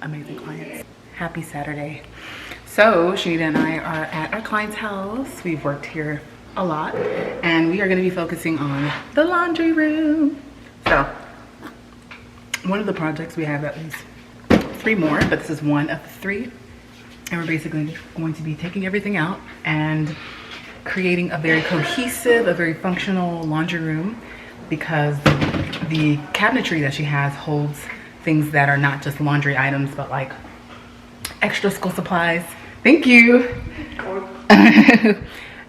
amazing clients. Happy Saturday. So Judi and I are at our client's house. We've worked here a lot and we are going to be focusing on the laundry room. So one of the projects, we have at least 3 more, but this is one of the 3. And we're basically going to be taking everything out and creating a very cohesive, a very functional laundry room, because the cabinetry that she has holds things that are not just laundry items, but like extra school supplies. Thank you.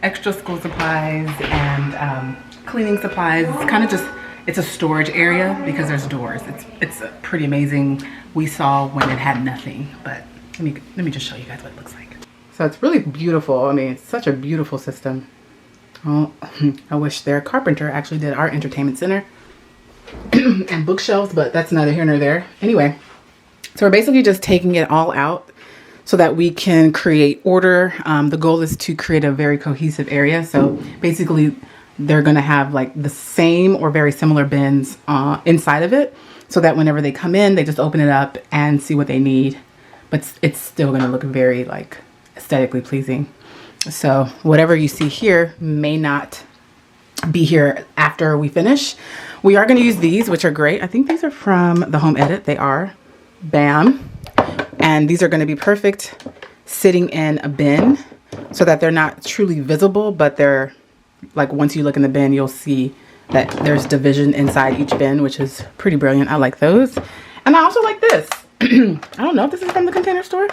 Extra school supplies and cleaning supplies. It's kind of just, it's a storage area because there's doors. It's pretty amazing. We saw when it had nothing, but let me just show you guys what it looks like. So it's really beautiful. I mean, it's such a beautiful system. Oh, I wish their carpenter actually did our entertainment center and bookshelves, but that's neither here nor there. Anyway, so we're basically just taking it all out so that we can create order. The goal is to create a very cohesive area. So basically they're going to have like the same or very similar bins inside of it, so that whenever they come in, they just open it up and see what they need. But it's still going to look very like aesthetically pleasing. So whatever you see here may not be here after we finish. We are going to use these, which are great. I think these are from the Home Edit. They are. Bam. And these are going to be perfect sitting in a bin so that they're not truly visible, but they're like, once you look in the bin, you'll see that there's division inside each bin, which is pretty brilliant. I like those. And I also like this. I don't know if this is from the Container Store.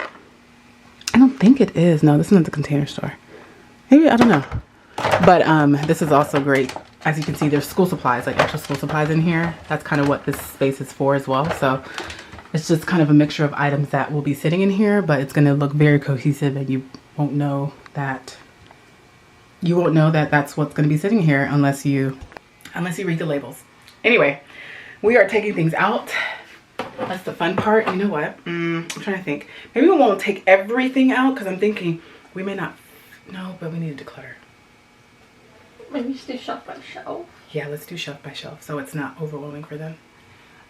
I don't think it is. No, this isn't the Container Store. Maybe, I don't know. But this is also great. As you can see, there's school supplies, like extra school supplies in here. That's kind of what this space is for as well. So it's just kind of a mixture of items that will be sitting in here, but it's going to look very cohesive, and you won't know that that's what's going to be sitting here unless you read the labels. Anyway, we are taking things out. That's the fun part. You know what? I'm trying to think. Maybe we won't take everything out because I'm thinking we may not. No, but we need to declutter. Maybe just do shelf by shelf. Yeah, let's do shelf by shelf so it's not overwhelming for them.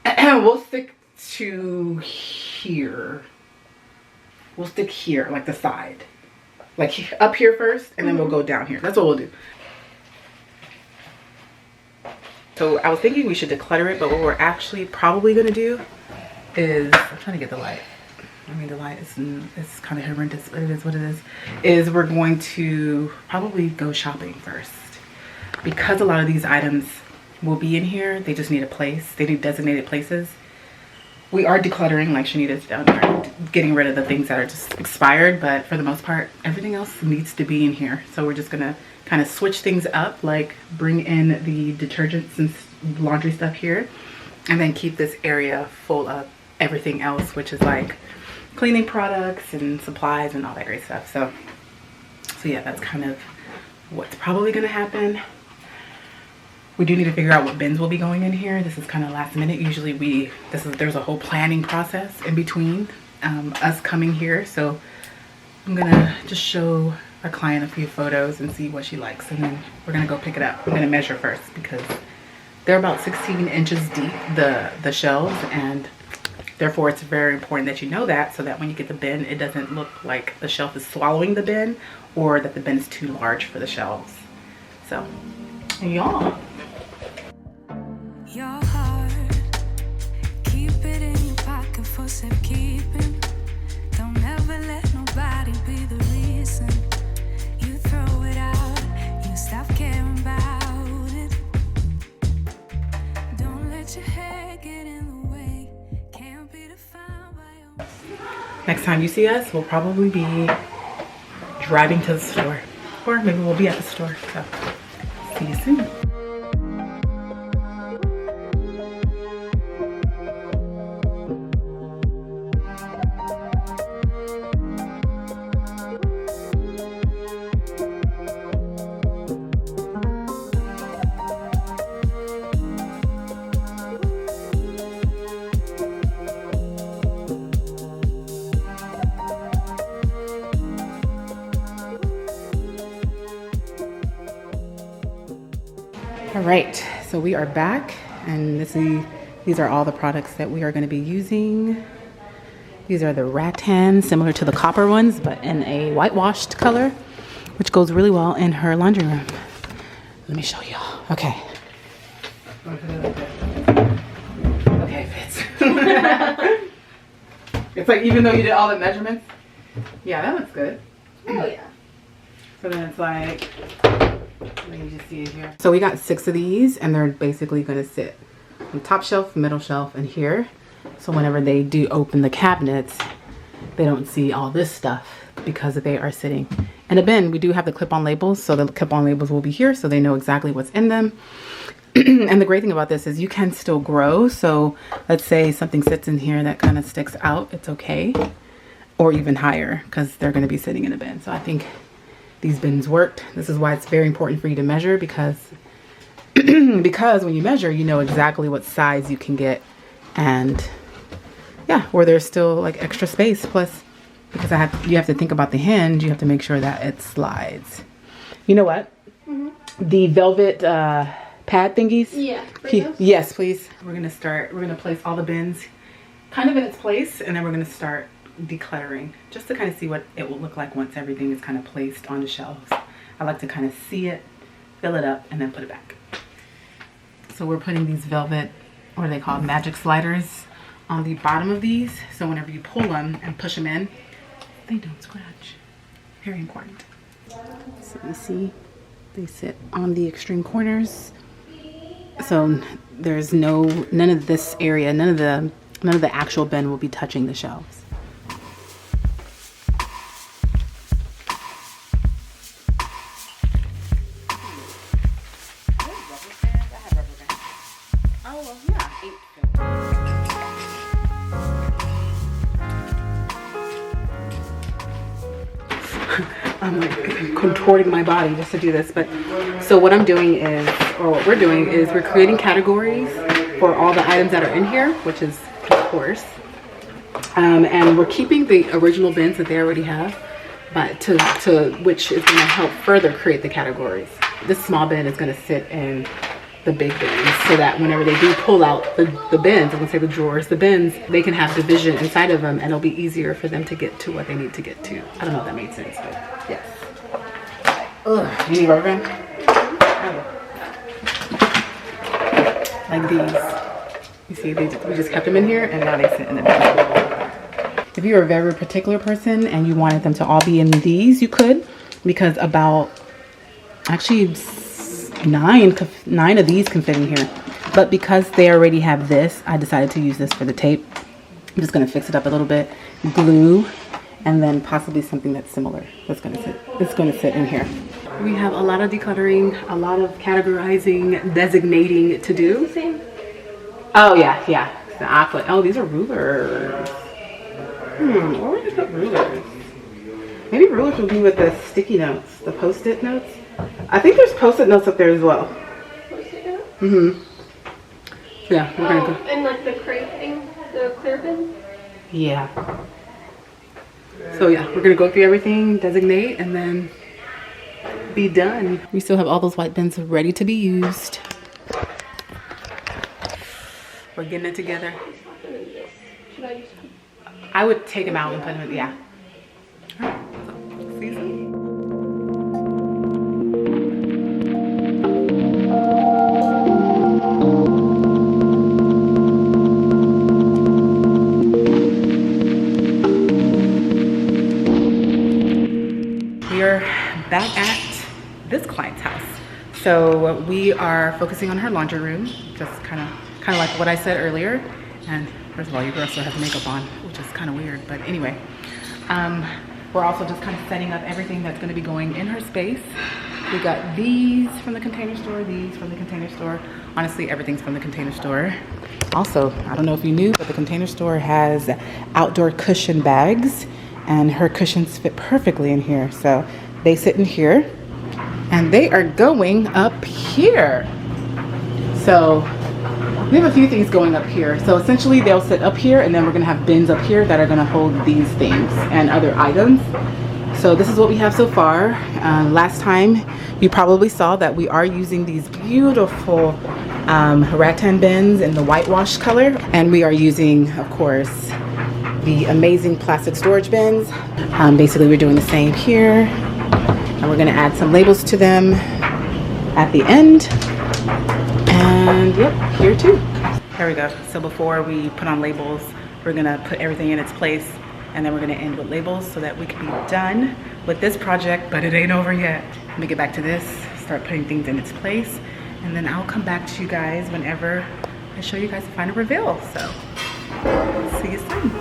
We'll stick to here. We'll stick here, like the side. Like up here first, and then we'll go down here. That's what we'll do. So I was thinking we should declutter it, but what we're actually probably going to do is, I'm trying to get the light. I mean, the light is kind of horrendous, but it is what it is we're going to probably go shopping first. Because a lot of these items will be in here, they just need a place. They need designated places. We are decluttering, like Shanita's down there, getting rid of the things that are just expired, but for the most part, everything else needs to be in here. So we're just gonna kind of switch things up, like bring in the detergents and laundry stuff here, and then keep this area full of everything else, which is like cleaning products and supplies and all that great stuff. So yeah, that's kind of what's probably gonna happen. We do need to figure out what bins will be going in here. This is kind of last minute. Usually there's a whole planning process in between us coming here. So I'm gonna just show our client a few photos and see what she likes, and then we're gonna go pick it up. I'm gonna measure first because they're about 16 inches deep, the shelves, and therefore it's very important that you know that, so that when you get the bin, it doesn't look like the shelf is swallowing the bin or that the bin is too large for the shelves. So, y'all. Your heart, keep it in your pocket for safekeeping. Don't ever let nobody be the reason you throw it out. You stop caring about it. Don't let your head get in the way. Can't be defined by your... Next time you see us, we'll probably be driving to the store, or maybe we'll be at the store. So, see you soon. All right, so we are back, and these are all the products that we are going to be using These are the rattan, similar to the copper ones, but in a whitewashed color, which goes really well in her laundry room. Let me show y'all. Okay. Okay, it fits. It's like, even though you did all the measurements, yeah, that looks good. Oh yeah. So then it's like, let me just see it here. So we got 6 of these, and they're basically gonna sit on top shelf, middle shelf, and here. So whenever they do open the cabinets, they don't see all this stuff because they are sitting in a bin. We do have the clip-on labels, so the clip-on labels will be here so they know exactly what's in them. And the great thing about this is you can still grow. So let's say something sits in here that kind of sticks out, it's okay. Or even higher, because they're going to be sitting in a bin. So I think these bins worked. This is why it's very important for you to measure, because because when you measure, you know exactly what size you can get. And yeah, where there's still like extra space. Plus, because you have to think about the hinge, you have to make sure that it slides. You know what? The velvet pad thingies? Yeah. Yes, please. We're gonna place all the bins kind of in its place, and then we're gonna start decluttering just to kind of see what it will look like once everything is kind of placed on the shelves. I like to kind of see it, fill it up, and then put it back. So we're putting these velvet, what are they called, magic sliders on the bottom of these, so whenever you pull them and push them in, they don't scratch. Very important. So you see they sit on the extreme corners, so there's none of this area, none of the actual bin will be touching the shelves. I'm like contorting my body just to do this, but so what I'm doing is, or what we're doing is, we're creating categories for all the items that are in here, which is of course, and we're keeping the original bins that they already have, but to which is going to help further create the categories. This small bin is going to sit in the big bins, so that whenever they do pull out the bins, I'm gonna say the drawers, the bins, they can have division inside of them, and it'll be easier for them to get to what they need to get to. I don't know if that made sense, but yes. Ugh, you need rubber band? Like these. You see, we just kept them in here, and now they sit in the bin. If you're a very particular person and you wanted them to all be in these, you could, because about actually 9 of these can fit in here, but because they already have this, I decided to use this for the tape. I'm just going to fix it up a little bit, glue, and then possibly something that's similar that's going to sit. It's going to sit in here. We have a lot of decluttering, a lot of categorizing, designating to do. Oh yeah, oh, these are rulers. Where would I put rulers? Maybe rulers will be with the sticky notes, the post-it notes. I think there's post-it notes up there as well. Post-it notes? Mm-hmm. Yeah, we're gonna go. And like the crate thing, the clear bin? Yeah. So yeah, we're gonna go through everything, designate, and then be done. We still have all those white bins ready to be used. We're getting it together. Should I use them? I would take them out and put them in, yeah. All right, so, see you soon. We're back at this client's house. So we are focusing on her laundry room, just kind of like what I said earlier. And first of all, your girl still has makeup on, which is kind of weird, but anyway. We're also just kind of setting up everything that's going to be going in her space. We got these from the Container Store, these from the Container Store. Honestly, everything's from the Container Store. Also, I don't know if you knew, but the Container Store has outdoor cushion bags, and her cushions fit perfectly in here. So they sit in here, and they are going up here. So we have a few things going up here. So essentially they'll sit up here, and then we're gonna have bins up here that are gonna hold these things and other items. So this is what we have so far. Last time you probably saw that we are using these beautiful rattan bins in the whitewash color, and we are using, of course, the amazing plastic storage bins. Basically, we're doing the same here. And we're gonna add some labels to them at the end. And yep, here too. Here we go. So before we put on labels, we're gonna put everything in its place, and then we're gonna end with labels so that we can be done with this project, but it ain't over yet. Let me get back to this, start putting things in its place, and then I'll come back to you guys whenever I show you guys the final reveal. So, see you soon.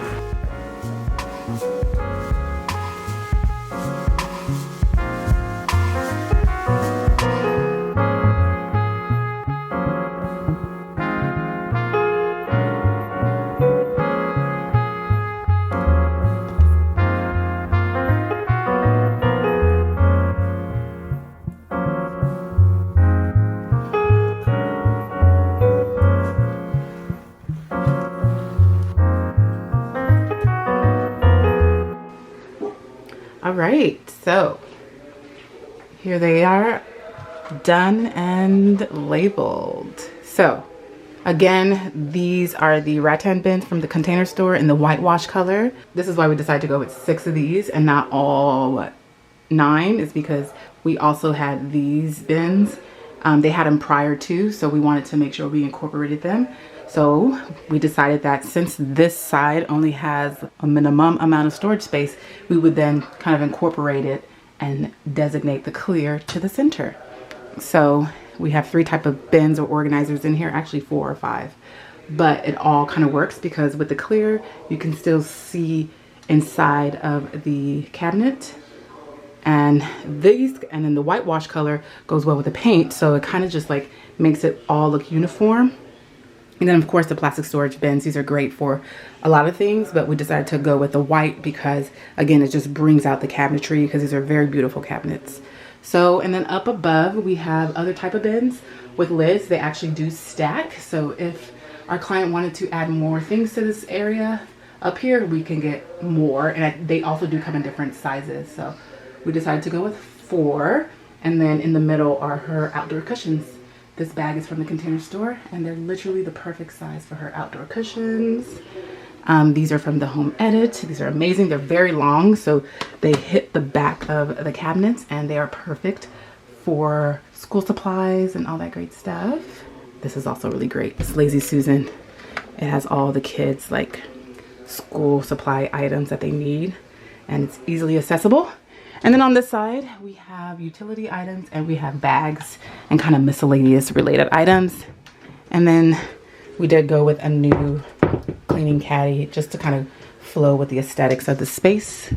All right, so here they are, done and labeled. So again, these are the rattan bins from the Container Store in the whitewash color. This is why we decided to go with 6 of these and not all 9, is because we also had these bins. They had them prior to, so we wanted to make sure we incorporated them. So we decided that since this side only has a minimum amount of storage space, we would then kind of incorporate it and designate the clear to the center. So we have 3 types of bins or organizers in here, actually 4 or 5, but it all kind of works because with the clear, you can still see inside of the cabinet. And these, and then the whitewash color goes well with the paint, so it kind of just like makes it all look uniform. And then of course the plastic storage bins, these are great for a lot of things, but we decided to go with the white because again, it just brings out the cabinetry because these are very beautiful cabinets. So, and then up above we have other type of bins with lids. They actually do stack. So if our client wanted to add more things to this area up here, we can get more. And they also do come in different sizes. So we decided to go with 4. And then in the middle are her outdoor cushions. This bag is from the Container Store, and they're literally the perfect size for her outdoor cushions. These are from the Home Edit. These are amazing. They're very long, so they hit the back of the cabinets, and they are perfect for school supplies and all that great stuff. This is also really great. It's Lazy Susan. It has all the kids' like school supply items that they need, and it's easily accessible. And then on this side, we have utility items and we have bags and kind of miscellaneous related items. And then we did go with a new cleaning caddy just to kind of flow with the aesthetics of the space.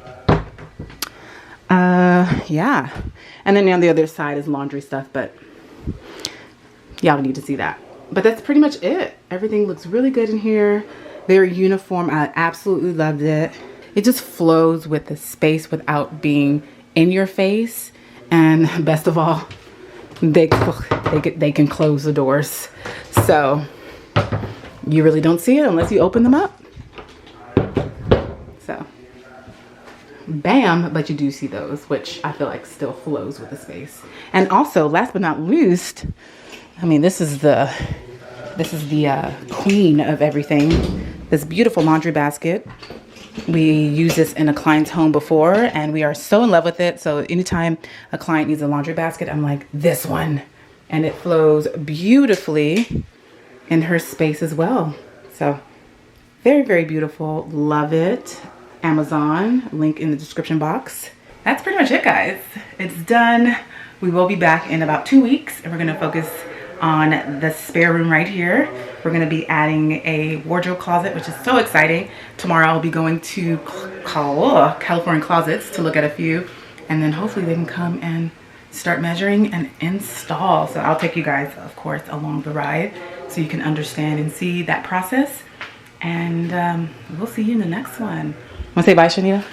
Yeah. And then on the other side is laundry stuff, but y'all don't need to see that. But that's pretty much it. Everything looks really good in here. Very uniform. I absolutely loved it. It just flows with the space without being in your face. And best of all, they can close the doors. So you really don't see it unless you open them up. So bam, but you do see those, which I feel like still flows with the space. And also, last but not least, I mean, this is the queen of everything. This beautiful laundry basket. We used this in a client's home before, and we are so in love with it. So anytime a client needs a laundry basket, I'm like, this one. And it flows beautifully in her space as well. So very, very beautiful. Love it. Amazon, link in the description box. That's pretty much it, guys. It's done. We will be back in about 2 weeks, and we're going to focus on the spare room right here. We're going to be adding a wardrobe closet, which is so exciting. Tomorrow I'll be going to California Closets to look at a few, and then hopefully they can come and start measuring and install. So I'll take you guys, of course, along the ride so you can understand and see that process. And we'll see you in the next one. Want to say bye, Shanita?